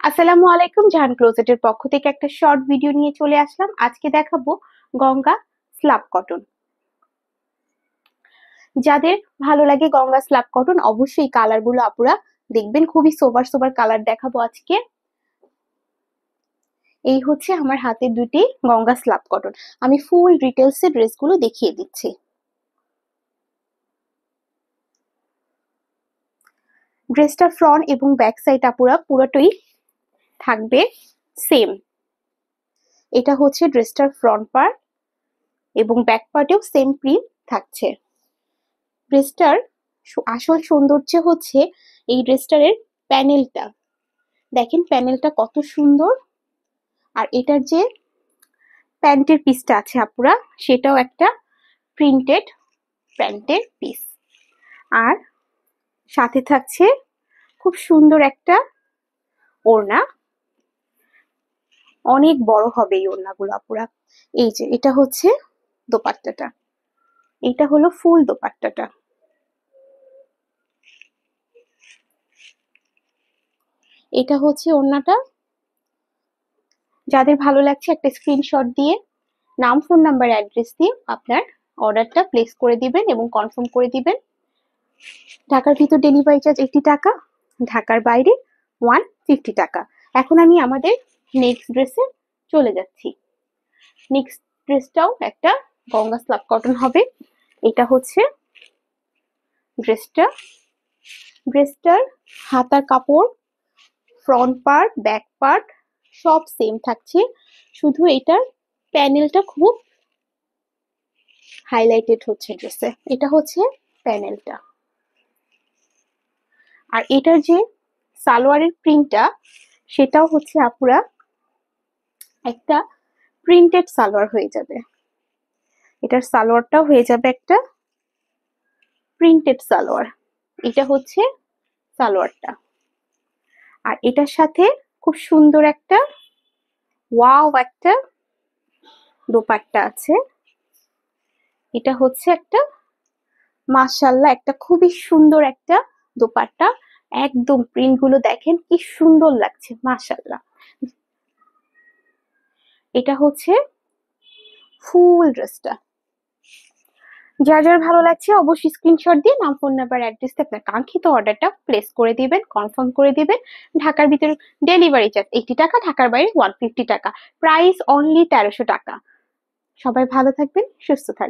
আসসালামু আলাইকুম, জাহান ক্লোজেটের পক্ষ থেকে একটা শর্ট ভিডিও নিয়ে চলে আসলাম। আজকে দেখাবো গঙ্গা স্লাব কটন। যাদের ভালো লাগে গঙ্গা স্লাব কটন, অবশ্যই কালার গুলো আপুরা দেখবেন, খুবই সোবার সোবার কালার দেখাবো আজকে। এই হচ্ছে আমার হাতে দুটি গঙ্গা স্লাব কটন। আমি ফুল ডিটেলস এর ড্রেসগুলো দেখিয়ে দিচ্ছি। ড্রেসটার ফ্রন্ট এবং ব্যাক সাইড আপুরা পুরোটাই থাকবে সেম। এটা হচ্ছে ড্রেসটার ফ্রন্ট পার্ট এবং ব্যাক পার্টেও সেম প্রিন্ট থাকছে। ড্রেসটার আসল সৌন্দর্য হচ্ছে এই ড্রেসটার প্যানেলটা। দেখেন প্যানেলটা কত সুন্দর। আর এটার যে প্যান্টের পিসটা আছে আপুরা, সেটাও একটা প্রিন্টেড প্যান্টের পিস। আর সাথে থাকছে খুব সুন্দর একটা ওড়না, অনেক বড় হবে এই ওড়নাগুলো আপুরা। এই যে এটা হচ্ছে দোপাট্টাটা, এটা হলো ফুল দোপাট্টাটা। এটা হচ্ছে ওড়নাটা। যাদের ভালো লাগছে একটা স্ক্রিনশট দিয়ে নাম, ফোন নাম্বার, অ্যাড্রেস দিয়ে আপনার অর্ডারটা প্লেস করে দিবেন এবং কনফার্ম করে দিবেন। ঢাকার ভিতর ডেলিভারি চার্জ 80 টাকা, ঢাকার বাইরে 150 টাকা। এখন আমি আমাদের নেক্সট ড্রেসে চলে যাচ্ছি। নেক্সট ড্রেসটাও একটা গঙ্গা স্লাব কটন হবে। এটা হচ্ছে ড্রেসটার হাতার কাপড়, ফ্রন্ট পার্ট, ব্যাক পার্ট সব সেম থাকছে, শুধু এটার প্যানেলটা খুব হাইলাইটেড হচ্ছে ড্রেসে। এটা হচ্ছে প্যানেলটা। আর এটার যে সালোয়ারের প্রিন্টটা, সেটাও হচ্ছে আপুরা একটা প্রিন্টেড সালোয়ার হয়ে যাবে। এটার সালোয়ারটাও হয়ে যাবে একটা প্রিন্টেড সালোয়ার। এটা হচ্ছে সালোয়ারটা। আর এটার সাথে খুব সুন্দর একটা ওয়াও একটা দোপাট্টা আছে। এটা হচ্ছে একটা মাশাআল্লাহ একটা খুবই সুন্দর একটা দোপাট্টা। একদম প্রিন্ট গুলো দেখেন কি সুন্দর লাগছে, মাশাআল্লাহ। এটা হচ্ছে ফুল ড্রেসটা। যার যার ভালো লাগছে অবশ্যই স্ক্রিনশট দিয়ে নাম, ফোন নাম্বার, অ্যাড্রেস দিয়ে আপনার কাঙ্ক্ষিত অর্ডারটা প্লেস করে দিবেন, কনফার্ম করে দিবেন। ঢাকার ভিতরে ডেলিভারি চার্জ 80 টাকা, ঢাকার বাইরে 150 টাকা। প্রাইস অনলি 1300 টাকা। সবাই ভালো থাকবেন, সুস্থ থাকবেন।